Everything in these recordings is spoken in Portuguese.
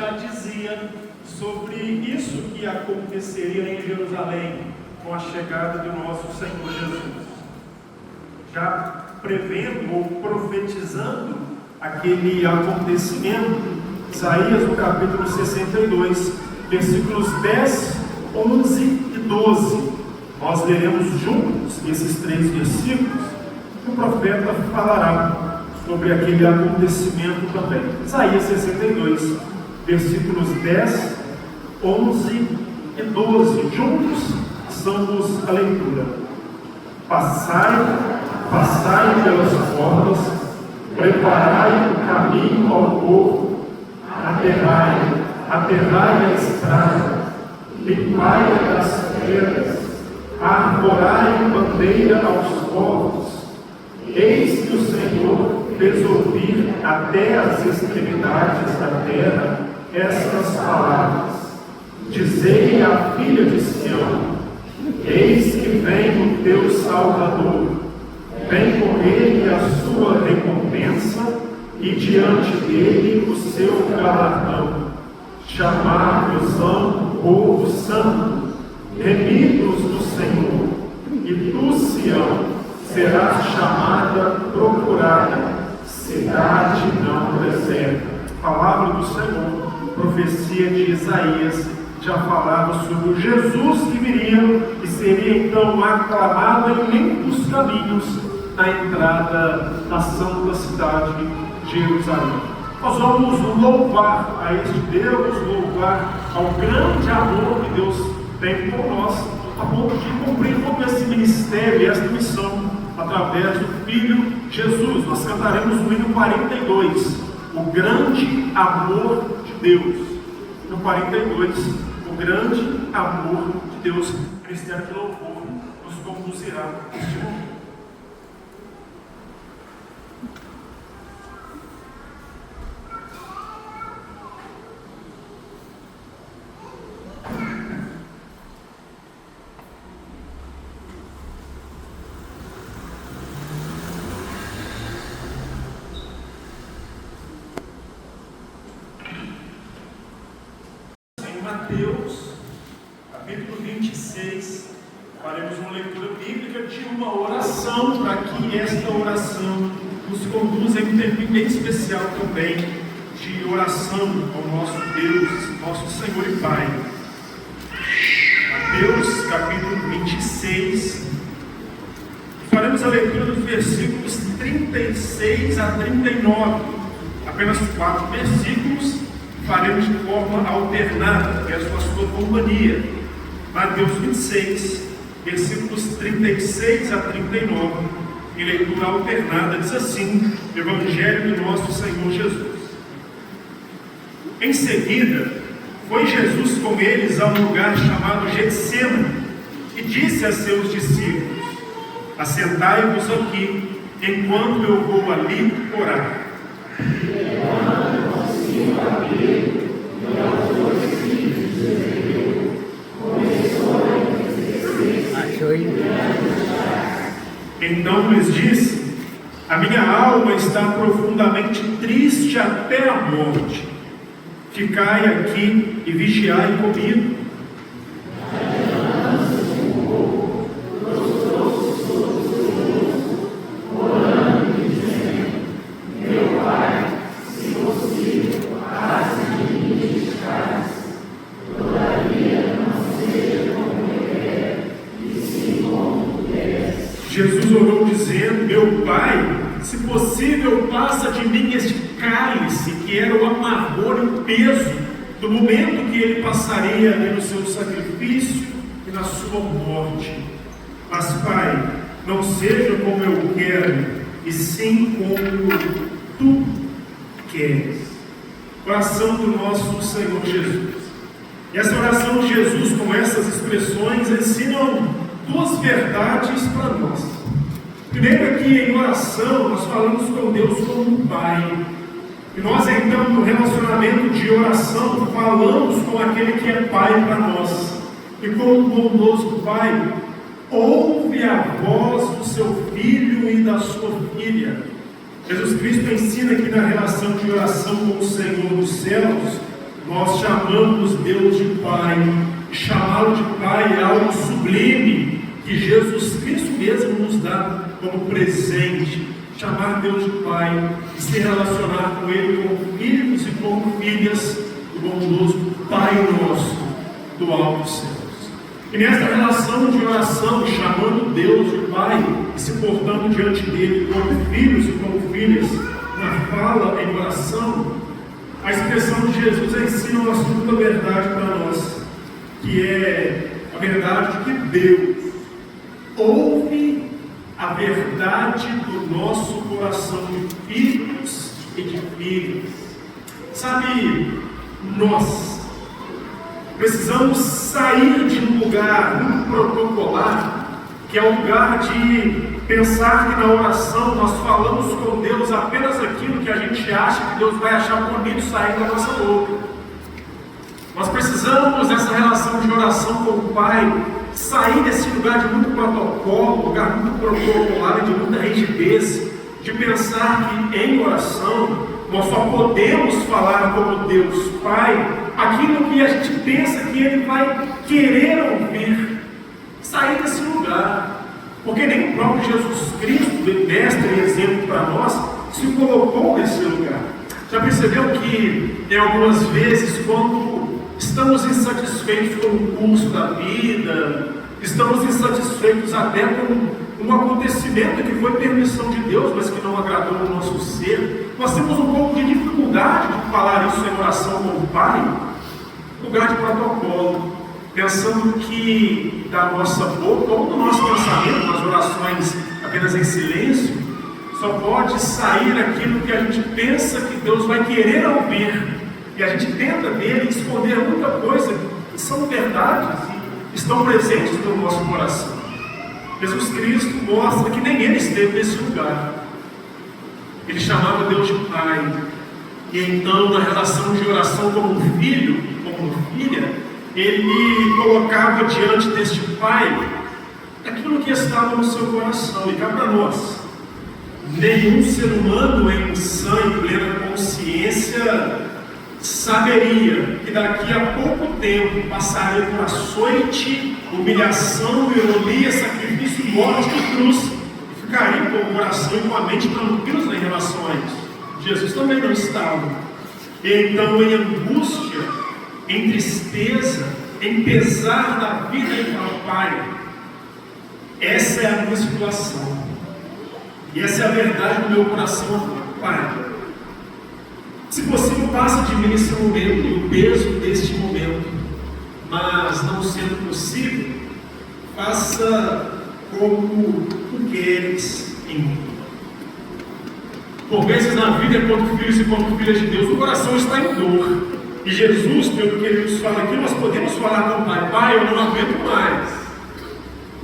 já dizia sobre isso que aconteceria em Jerusalém com a chegada do nosso Senhor Jesus. Já prevendo ou profetizando aquele acontecimento, Isaías no capítulo 62, versículos 10, 11 e 12. Nós leremos juntos esses 3 versículos. O profeta falará sobre aquele acontecimento também. Isaías 62, versículos 10, 11 e 12. Juntos estamos a leitura. Passai pelas portas, preparai o caminho ao povo, aterrai a estrada, limpai as pedras, arvorai bandeira aos povos. Eis que o Senhor fez ouvir até as extremidades da terra estas palavras. Dizei à filha de Sião: eis que vem o teu Salvador, vem com ele a sua recompensa e diante dele o seu galardão. Chamar-vos-ão povo santo, remidos do Senhor, e tu, Sião, serás chamada procurada, cidade não deserta. Palavra do Senhor, profecia de Isaías, já falava sobre o Jesus que viria e seria então aclamado em muitos caminhos na entrada da santa cidade de Jerusalém. Nós vamos louvar a este Deus, louvar ao grande amor que Deus tem por nós, a ponto de cumprir todo esse ministério e esta missão através do Filho Jesus. Nós cantaremos o hino 42, o grande amor de Deus. No 42, o grande amor de Deus. O Ministério de Louvor nos conduzirá neste momento. Mateus, capítulo 26, faremos uma leitura bíblica de uma oração, para que esta oração nos conduza em um tempo bem especial também, de oração ao nosso Deus, nosso Senhor e Pai. Mateus, capítulo 26, faremos a leitura dos versículos 36 a 39, apenas 4 versículos, faremos de forma alternada, peço a sua companhia. Mateus 26, versículos 36 a 39, em leitura alternada, diz assim: Evangelho do nosso Senhor Jesus. Em seguida, foi Jesus com eles a um lugar chamado Getsêmani, e disse a seus discípulos: assentai-vos aqui, enquanto eu vou ali orar. Então lhes disse: a minha alma está profundamente triste até a morte. Ficai aqui e vigiai comigo. Jesus orou dizendo: meu Pai, se possível, passa de mim este cálice, que era o amargor e o peso do momento que ele passaria ali no seu sacrifício e na sua morte. Mas, Pai, não seja como eu quero, e sim como tu queres. Oração do nosso Senhor Jesus. E essa oração de Jesus, com essas expressões, ensinam 2 verdades para nós. Primeiro, aqui em oração, nós falamos com Deus como Pai. E nós, então, no relacionamento de oração, falamos com aquele que é Pai para nós. E como bondoso Pai, ouve a voz do seu filho e da sua filha. Jesus Cristo ensina aqui na relação de oração com o Senhor dos céus, Nós chamamos Deus de Pai, e chamá-lo de Pai é algo sublime que Jesus Cristo mesmo nos dá como presente. Chamar Deus de Pai e se relacionar com Ele como filhos e como filhas do bondoso Pai nosso do alto dos céus. E nessa relação de oração, chamando Deus de Pai e se portando diante dele como filhos e como filhas, na fala em oração, a expressão de Jesus ensina uma segunda verdade para nós, que é a verdade de que Deus ouve a verdade do nosso coração de filhos e de filhas. Sabe, nós precisamos sair de um lugar muito protocolar, que é o lugar de pensar que na oração nós falamos com Deus apenas aquilo que a gente acha que Deus vai achar bonito sair da nossa boca. Nós precisamos dessa relação de oração com o Pai, sair desse lugar de muito protocolo, lugar muito protocolar e de muita rigidez, de pensar que em oração nós só podemos falar como Deus Pai aquilo que a gente pensa que Ele vai querer ouvir. Sair desse lugar. Porque nem o próprio Jesus Cristo, mestre e exemplo para nós, se colocou nesse lugar. Já percebeu que, em algumas vezes, quando estamos insatisfeitos com o curso da vida, estamos insatisfeitos até com um acontecimento que foi permissão de Deus, mas que não agradou o nosso ser, nós temos um pouco de dificuldade de falar isso em oração com o Pai, lugar de protocolo, pensando que da nossa boca ou do nosso pensamento, nas orações apenas em silêncio, só pode sair aquilo que a gente pensa que Deus vai querer ouvir, e a gente tenta ver e esconder muita coisa que são verdades e estão presentes no nosso coração. Jesus Cristo mostra que nem Ele esteve nesse lugar. Ele chamava Deus de Pai, e então na relação de oração como um filho, como uma filha, Ele colocava diante deste Pai aquilo que estava no seu coração. E cá para nós, nenhum ser humano em sã e plena consciência saberia que daqui a pouco tempo passaria por açoite, humilhação, ironia, sacrifício, morte e cruz, e ficaria com o coração e com a mente tranquilos em relação a isso. Jesus também não estava. Então, em angústia, em tristeza, em pesar da vida, ele fala: Pai, essa é a minha situação, e essa é a verdade do meu coração. Pai, se possível, passa de mim esse momento e o peso deste momento, mas não sendo possível, faça como tu queres em mim. Por vezes na vida, enquanto filhos e enquanto filhas de Deus, o coração está em dor. E Jesus, pelo que Ele nos fala aqui, nós podemos falar com o Pai: Pai, eu não aguento mais.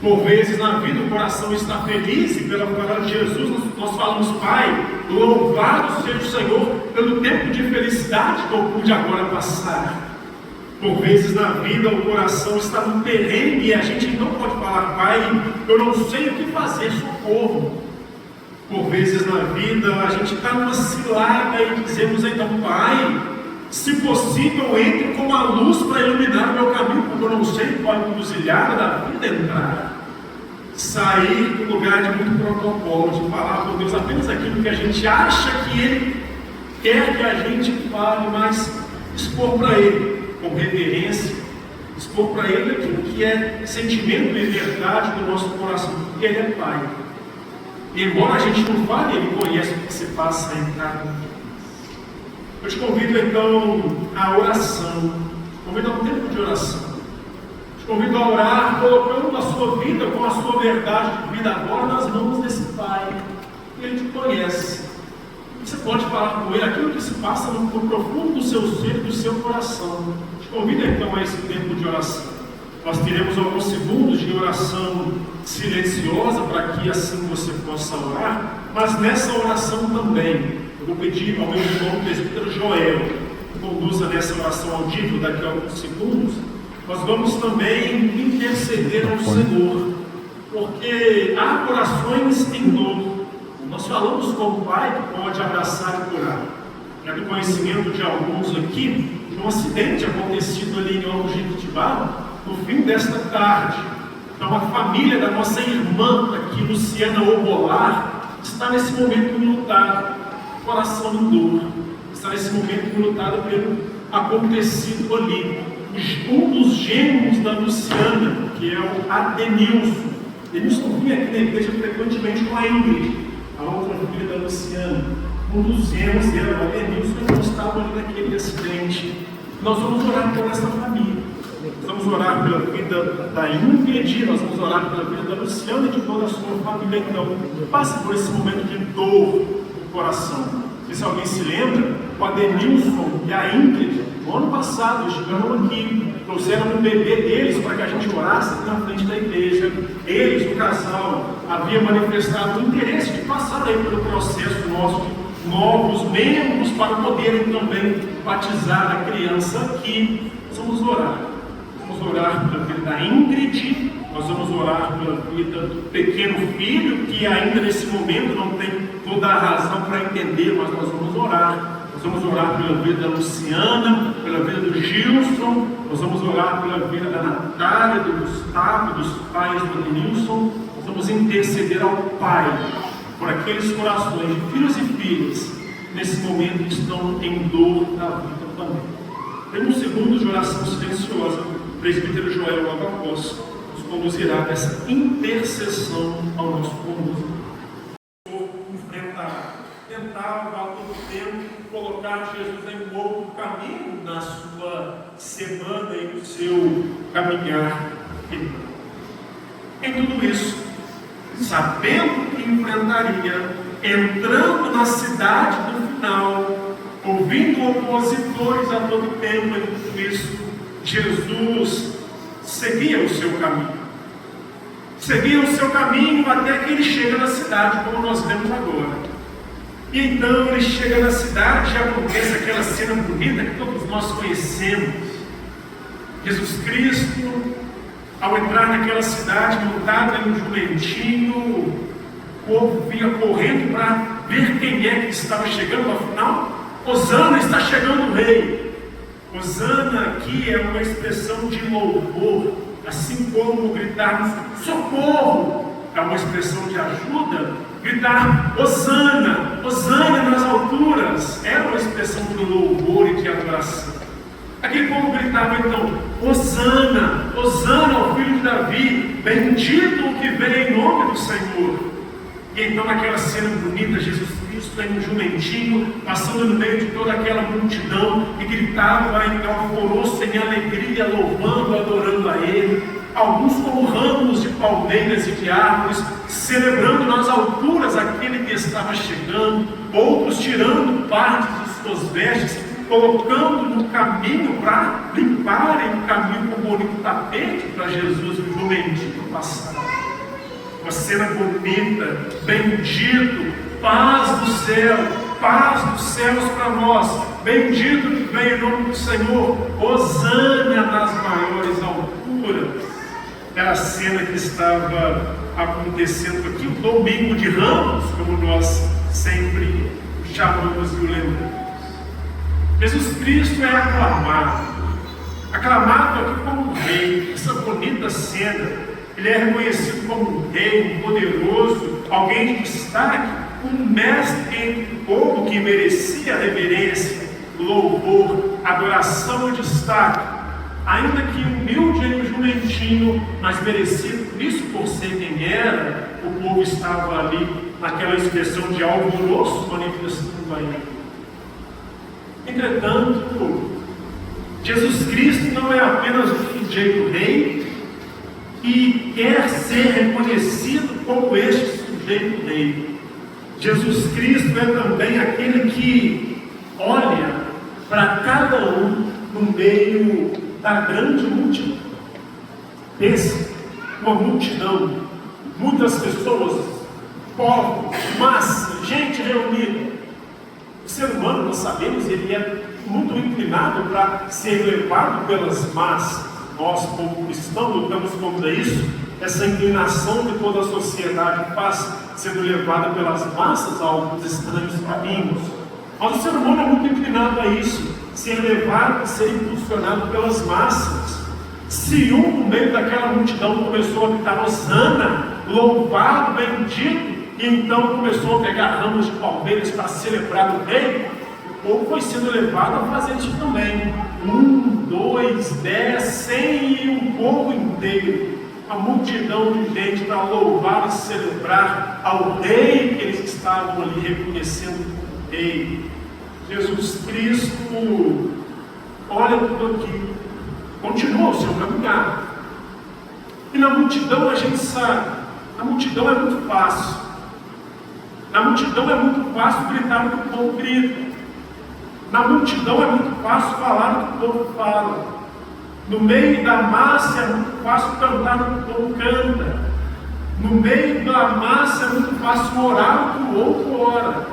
Por vezes na vida o coração está feliz e pela palavra de Jesus nós falamos: Pai, louvado seja o Senhor pelo tempo de felicidade que eu pude agora passar. Por vezes na vida o coração está no perrengue e a gente não pode falar: Pai, eu não sei o que fazer, socorro. Por vezes na vida a gente está numa cilada e dizemos então: Pai, se possível, entre com a luz para iluminar o meu caminho, porque eu não sei qual encruzilhada da vida entrar. Sair do lugar de muito protocolo, de falar com Deus apenas aquilo que a gente acha que Ele quer que a gente fale, mas expor para Ele com reverência, expor para Ele aquilo que é sentimento e verdade do nosso coração, porque Ele é Pai. E embora a gente não fale, Ele conhece o que se passa em cada um. Eu te convido então à oração, te convido a um tempo de oração, te convido a orar colocando a sua vida com a sua verdade de vida agora nas mãos desse Pai, que Ele te conhece. Você pode falar com Ele aquilo que se passa no profundo do seu ser e do seu coração. Te convido então a esse tempo de oração. Nós teremos alguns segundos de oração silenciosa para que assim você possa orar, mas nessa oração também eu vou pedir ao meu irmão presbítero Joel que conduza nessa oração audível daqui a alguns segundos. Nós vamos também interceder ao Senhor, porque há corações em dor. Nós falamos com o Pai que pode abraçar e curar. É do conhecimento de alguns aqui, de um acidente acontecido ali em Alto Jequitibá, no fim desta tarde. Então a família da nossa irmã aqui, Luciana Obolar, está nesse momento enlutada, coração em dor, está nesse momento enlutada pelo acontecido ali. Um dos gêmeos da Luciana, que é o Adenilson. Adenilson vinha aqui na igreja frequentemente com a Ingrid, a outra filha da Luciana. Um dos gêmeos dela, o Adenilson, não estava ali naquele acidente. Nós vamos orar por essa família. Vamos orar pela vida da Ingrid, nós vamos orar pela vida da Luciana e de toda a sua família. Então, passe por esse momento de dor no coração. Se alguém se lembra, o Adenilson e a Ingrid, no ano passado, estiveram aqui, trouxeram um bebê deles para que a gente orasse na frente da igreja. Eles, o casal, havia manifestado o interesse de passar aí pelo processo nosso de novos membros para poderem também batizar a criança aqui. Nós vamos orar. Vamos orar pela vida da Ingrid, nós vamos orar pela vida do pequeno filho, que ainda nesse momento não tem toda a razão para entender, mas nós vamos orar. Nós vamos orar pela vida da Luciana, pela vida do Gilson, nós vamos orar pela vida da Natália, do Gustavo, dos pais do Adenilson. Nós vamos interceder ao Pai por aqueles corações de filhos e filhas nesse momento que estão em dor da vida também. Tem um segundo de oração silenciosa. O presbítero Joel, logo após, nos conduzirá nessa intercessão ao nosso convite. Enfrentar, tentar a todo tempo colocar Jesus em um outro caminho na sua semana e no seu caminhar. Em tudo isso, sabendo que enfrentaria, entrando na cidade do final, ouvindo opositores a todo tempo em tudo isso, Jesus seguia o seu caminho. Seguia o seu caminho até que ele chega na cidade, como nós vemos agora. E então ele chega na cidade e acontece aquela cena bonita que todos nós conhecemos. Jesus Cristo, ao entrar naquela cidade, montado em um jumentinho, o povo vinha correndo para ver quem é que estava chegando. Afinal, Hosana, está chegando o rei. Hosana aqui é uma expressão de louvor, assim como gritarmos socorro é uma expressão de ajuda. Gritar Hosana, Hosana nas alturas é uma expressão de louvor e de adoração. Aquele povo gritava então Hosana, Hosana ao filho de Davi, bendito o que vem em nome do Senhor. E então naquela cena bonita, Jesus Cristo em um jumentinho, passando no meio de toda aquela multidão, e gritava em alvoroço, em alegria, louvando, adorando a Ele. Alguns como ramos de palmeiras e de árvores, celebrando nas alturas aquele que estava chegando, outros tirando partes de suas vestes, colocando no caminho para limparem o caminho com um bonito tapete para Jesus, o jumentinho passar. Uma cena bonita, bendito, paz do céu, paz dos céus para nós, bendito que vem em nome do Senhor, Hosana nas maiores alturas. Era a cena que estava acontecendo aqui, o domingo de Ramos, como nós sempre chamamos e o lembramos. Jesus Cristo é aclamado aqui como um rei. Essa bonita cena, ele é reconhecido como um rei, um poderoso, alguém de destaque, um mestre entre o povo que merecia reverência, louvor, adoração e destaque. Ainda que humilde em um jumentinho, mas merecido por isso, por ser quem era, o povo estava ali naquela expressão de alvoroço manifestando a ele. Entretanto, Jesus Cristo não é apenas um sujeito rei e quer ser reconhecido como este sujeito rei. Jesus Cristo é também aquele que olha para cada um no meio da grande multidão. Pense, uma multidão, muitas pessoas, povos, massa, gente reunida. O ser humano, nós sabemos, ele é muito inclinado para ser levado pelas massas. Nós, como cristãos, lutamos contra isso. Essa inclinação que toda a sociedade faz, sendo levada pelas massas a alguns estranhos caminhos. Mas o ser humano é muito inclinado a isso. ser levado, ser impulsionado pelas massas. Se um no meio daquela multidão começou a gritar Hosana, louvado, bendito, e então começou a pegar ramos de palmeiras para celebrar o rei, o povo foi sendo levado a fazer isso também. 1, 2, 10, 100 e um povo inteiro. A multidão de gente para louvar e celebrar ao rei que eles estavam ali reconhecendo como rei. Jesus Cristo, olha tudo aqui, continua o seu caminhar. E na multidão a gente sabe, na multidão é muito fácil. Na multidão é muito fácil gritar o que o povo grita. Na multidão é muito fácil falar o que o povo fala. No meio da massa é muito fácil cantar o que o povo canta. No meio da massa é muito fácil orar o que o outro ora.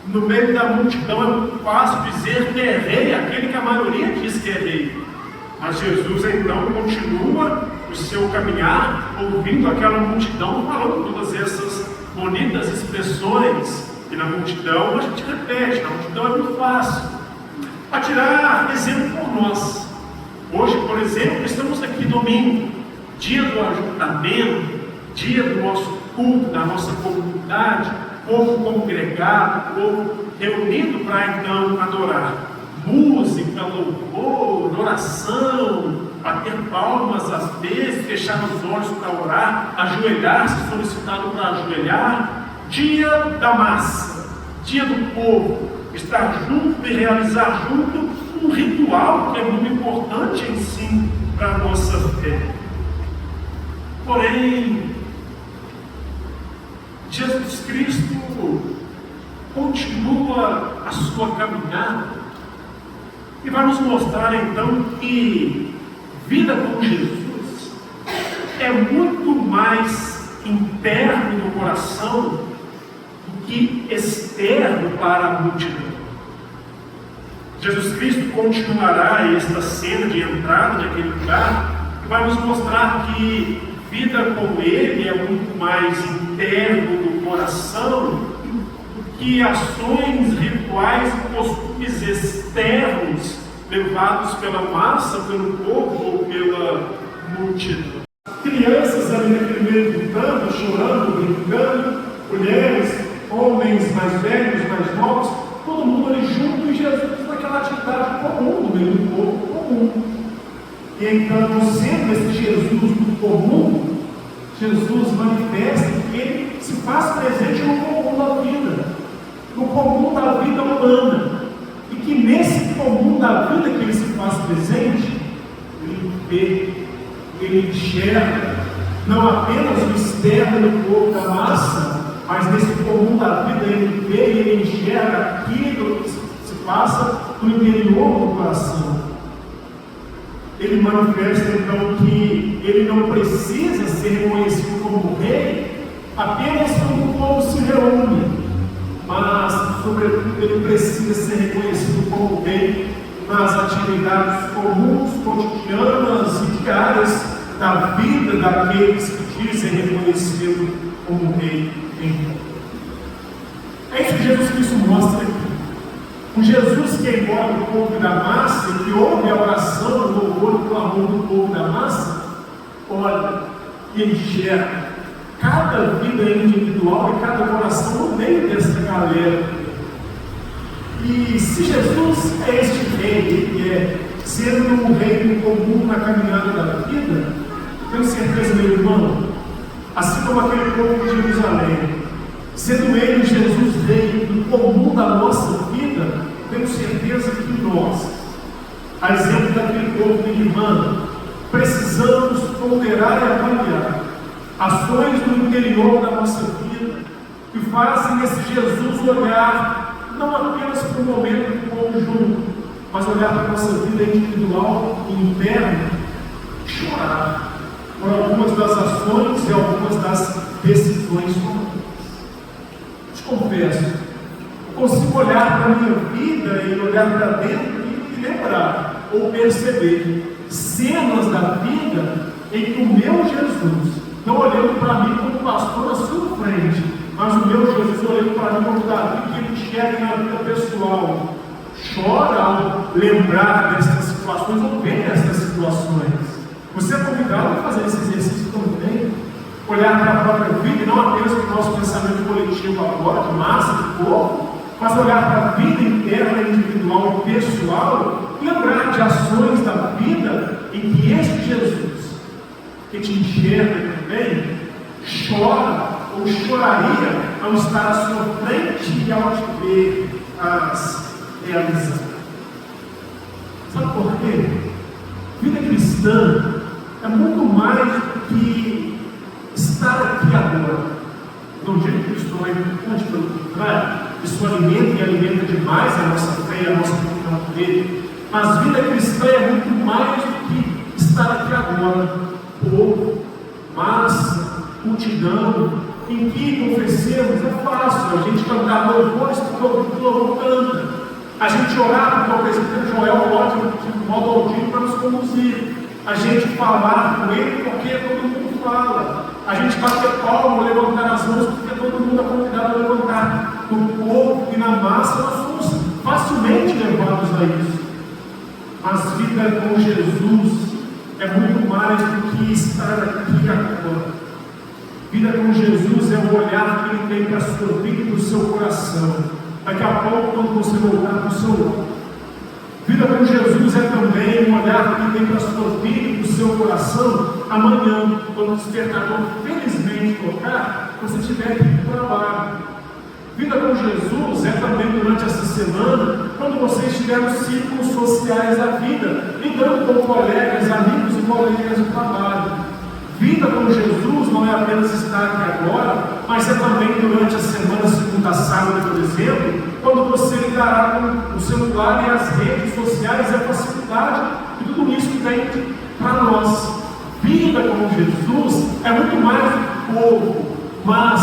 No meio da multidão é muito fácil dizer que é rei aquele que a maioria diz que é rei. Mas Jesus então continua o seu caminhar, ouvindo aquela multidão falando todas essas bonitas expressões. E na multidão a gente repete, na multidão é muito fácil. Para tirar exemplo por nós. Hoje, por exemplo, estamos aqui domingo, dia do ajuntamento, dia do nosso culto, da nossa comunidade, povo congregado, povo reunido para então adorar. Música, louvor, oração, bater palmas às vezes, fechar os olhos para orar, ajoelhar-se, solicitado para ajoelhar. Dia da massa, dia do povo, estar junto e realizar junto um ritual que é muito importante em si para a nossa fé. Porém, Jesus Cristo continua a sua caminhada e vai nos mostrar então que vida com Jesus é muito mais interno no coração do que externo para a multidão. Jesus Cristo continuará esta cena de entrada naquele lugar e vai nos mostrar que vida com Ele é muito mais interno do coração do que ações rituais e costumes externos levados pela massa, pelo povo ou pela multidão. Crianças ali naquele meio gritando, chorando, brincando, mulheres, homens mais velhos, mais novos, todo mundo ali junto e Jesus naquela atividade comum, no meio do povo comum. E então, sendo esse Jesus do comum, Jesus manifesta que ele se faz presente no comum da vida, no comum da vida humana. E que nesse comum da vida que ele se faz presente, ele vê, ele enxerga, não apenas o externo do povo da massa, mas nesse comum da vida ele vê e ele enxerga aquilo que se passa no interior do coração. Ele manifesta então que ele não precisa ser reconhecido como rei apenas quando o povo se reúne, mas sobretudo ele precisa ser reconhecido como rei nas atividades comuns, cotidianas e diárias da vida daqueles que dizem reconhecê-lo como rei. É isso que Jesus Cristo mostra aqui. Um Jesus que é igual ao povo da massa, que ouve a oração, o louvor e o clamor do povo da massa, olha e enxerga cada vida individual e cada coração no meio dessa galera. E se Jesus é este rei, ele é sendo um reino comum na caminhada da vida, tenho certeza, meu irmão, assim como aquele povo de Jerusalém, sendo ele, Jesus, rei do comum da nossa vida, tenho certeza que nós, a exemplo daquele povo de Irmã, precisamos ponderar e avaliar ações no interior da nossa vida que fazem esse Jesus olhar não apenas para o momento do conjunto, mas olhar para a nossa vida individual e interna e chorar por algumas das ações e algumas das decisões tomadas. Te confesso, eu consigo olhar para a minha vida e olhar para dentro e lembrar ou perceber cenas da vida em que o meu Jesus, não olhando para mim como pastor na sua frente, mas o meu Jesus olhando para mim como Davi, que ele enxerga na vida pessoal, chora ao lembrar dessas situações ou ver essas situações. Você é convidado a fazer esse exercício também. Olhar para a própria vida e não apenas para o nosso pensamento coletivo agora, de massa, de povo, mas olhar para a vida interna, individual e pessoal e lembrar de ações da vida em que este Jesus, que te enxerga também, chora ou choraria ao estar à sua frente e ao te ver as realizações. Sabe por quê? Vida cristã é muito mais do que estar aqui agora. Não digo que isso não é importante, pelo contrário, isso alimenta e alimenta demais a nossa fé e a nossa comunhão com Ele. Mas vida cristã é muito mais do que estar aqui agora. Povo, massa, multidão, em que confessemos, é fácil a gente cantar louvores porque o louvor canta, a gente orar porque o presbítero Joel pode de modo audível para nos conduzir, a gente falar com ele porque todo mundo fala, a gente bater palma, levantar as mãos porque todo mundo é convidado a levantar. No povo e na massa nós somos facilmente levados a isso. Mas vida com Jesus é muito mais do que estar aqui agora. Vida com Jesus é o olhar que Ele tem para a sua vida e para o seu coração. Daqui a pouco, quando você voltar para o seu lar. Vida com Jesus é também um olhar que Ele tem para a sua vida e para o seu coração amanhã, quando o despertador felizmente tocar, você tiver que ir para o trabalho. Vida com Jesus é também durante essa semana, quando você estiver nos círculos sociais da vida, lidando com colegas, amigos e colegas de trabalho. Vida com Jesus não é apenas estar aqui agora, mas é também durante a semana, segunda a sábado, por exemplo, quando você lidará com o celular e as redes sociais e a facilidade que tudo isso tem para nós. Vida com Jesus é muito mais do que povo, mas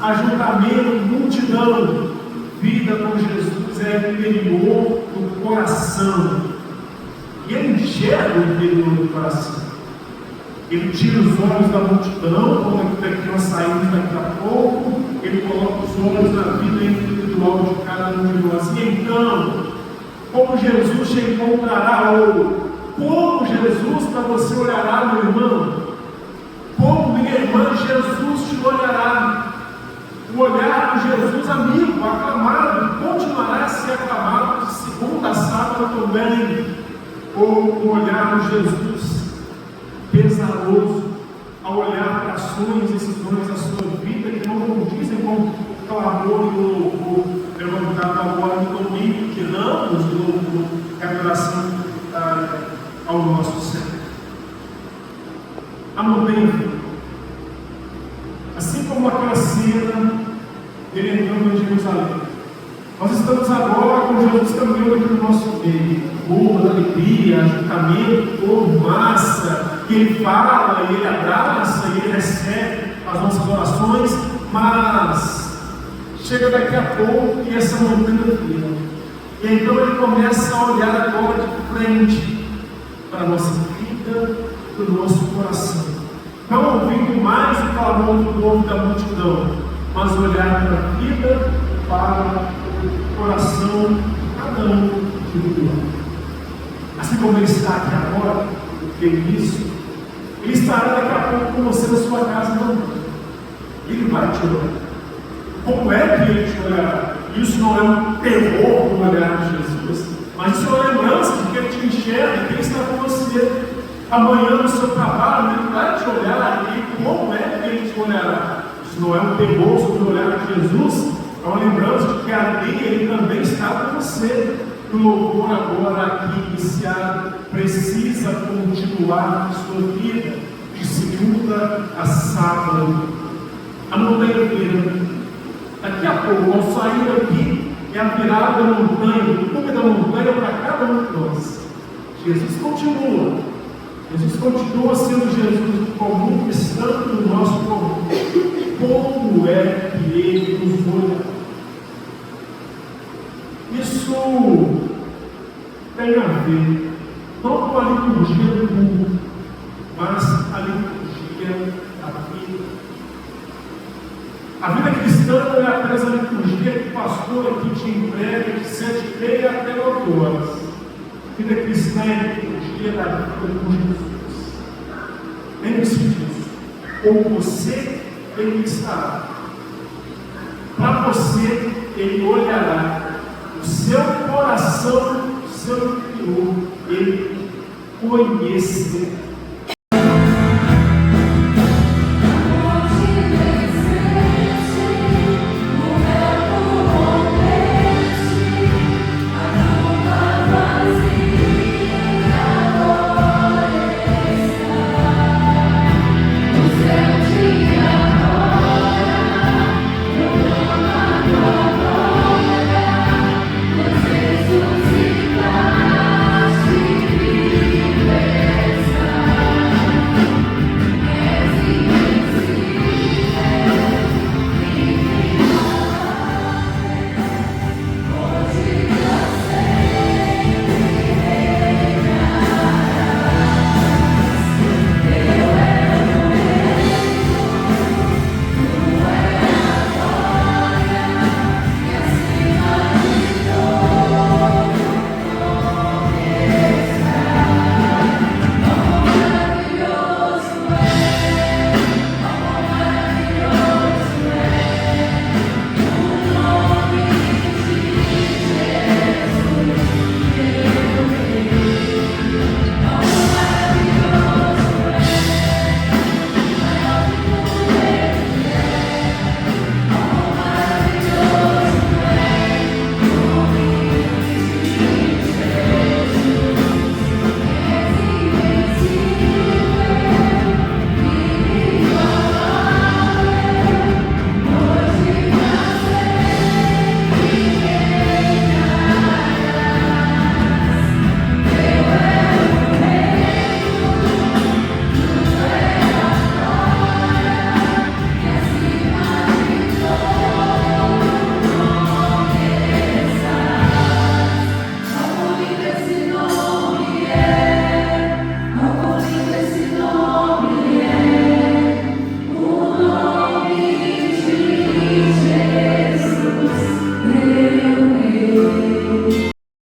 ajuntamento, multidão. Vida com Jesus é interior do coração. E Ele enxerga o interior do coração. Ele tira os olhos da multidão, como que nós saímos daqui a pouco, Ele coloca os olhos na vida individual de cada um de nós. E então, como Jesus te encontrará, ou como Jesus para você olhará, meu irmão, como minha irmã, Jesus te olhará. O olhar de Jesus amigo, aclamado, continuará a ser aclamado de segunda a sábado também. Ou o olhar de Jesus pesaroso, ao olhar para ações e decisões da sua vida que não condizem com o clamor e o louvor levantado agora no domingo de ramos de louvor, adoração ao nosso Senhor. A montanha, assim como aquela cena dele entrando em Jerusalém, nós estamos agora com Jesus caminhando aqui no nosso meio, povo, alegria, ajuntamento, povo, massa, e Ele fala, e Ele abraça, e Ele recebe as nossas orações, mas chega daqui a pouco e essa montanha vira. E então Ele começa a olhar agora de frente para a nossa vida, para o nosso coração. Não ouvindo mais o clamor do povo da multidão, mas olhar para a vida, para o coração de cada um individual. Assim como Ele está aqui agora, porque isso, Ele estará daqui a pouco com você na sua casa, não. Ele vai te olhar. Como é que Ele te olhará? Isso não é um terror no olhar de Jesus, mas isso é uma lembrança de que Ele te enxerga, que Ele está com você. Amanhã no seu trabalho, Ele vai te olhar, e como é que Ele te olhará? Isso não é um terror sobre o olhar de Jesus, é uma lembrança de que ali Ele também está com você. O louvor agora aqui iniciado precisa continuar na sua vida, de segunda a sábado. A montanha vira. Daqui a pouco, ao sair daqui, é a virada da montanha, o cume da montanha para cada um de nós. Jesus continua sendo Jesus comum, estando no nosso comum. Como é que Ele nos olha? Isso tem a ver não com a liturgia do mundo, mas a liturgia da vida. A vida cristã não é apenas a liturgia que o pastor aqui te emprega de 7h30 até 8 horas. Vida cristã é a liturgia da vida com Jesus. Lembre-se disso. Com você, Ele estará. Para você, Ele olhará. O seu coração, o seu interior, Ele conhecerá.